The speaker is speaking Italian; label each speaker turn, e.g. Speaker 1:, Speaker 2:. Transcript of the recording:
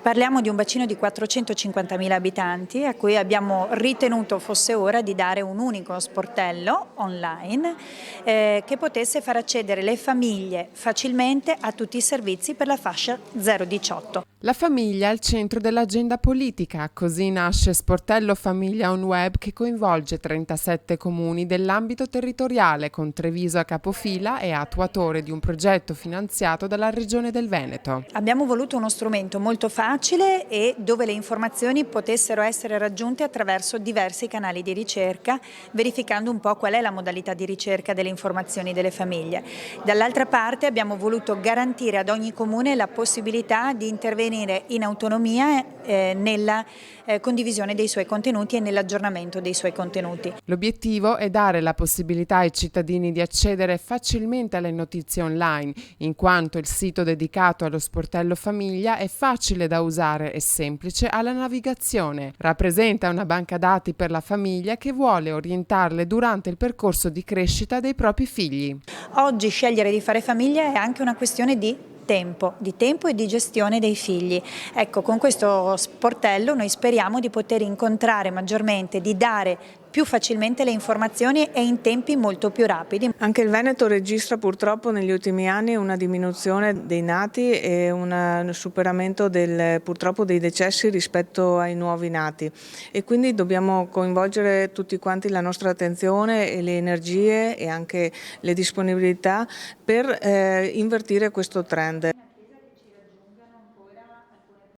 Speaker 1: Parliamo di un bacino di 450.000 abitanti a cui abbiamo ritenuto fosse ora di dare un unico sportello online che potesse far accedere le famiglie facilmente a tutti i servizi per la fascia 0-18.
Speaker 2: La famiglia è al centro dell'agenda politica, così nasce Sportello Famiglia on Web che coinvolge 37 comuni dell'ambito territoriale con Treviso a capofila e attuatore di un progetto finanziato dalla Regione del Veneto.
Speaker 1: Abbiamo voluto uno strumento molto facile e dove le informazioni potessero essere raggiunte attraverso diversi canali di ricerca, verificando un po' qual è la modalità di ricerca delle informazioni delle famiglie. Dall'altra parte abbiamo voluto garantire ad ogni comune la possibilità di intervenire in autonomia nella condivisione dei suoi contenuti e nell'aggiornamento dei suoi contenuti.
Speaker 2: L'obiettivo è dare la possibilità ai cittadini di accedere facilmente alle notizie online, in quanto il sito dedicato allo sportello famiglia è facile da usare e semplice alla navigazione. Rappresenta una banca dati per la famiglia che vuole orientarle durante il percorso di crescita dei propri figli.
Speaker 1: Oggi scegliere di fare famiglia è anche una questione di tempo e di gestione dei figli. Ecco, con questo sportello noi speriamo di poter incontrare maggiormente, di dare più facilmente le informazioni e in tempi molto più rapidi.
Speaker 3: Anche il Veneto registra purtroppo negli ultimi anni una diminuzione dei nati e un superamento purtroppo dei decessi rispetto ai nuovi nati e quindi dobbiamo coinvolgere tutti quanti la nostra attenzione e le energie e anche le disponibilità per invertire questo trend.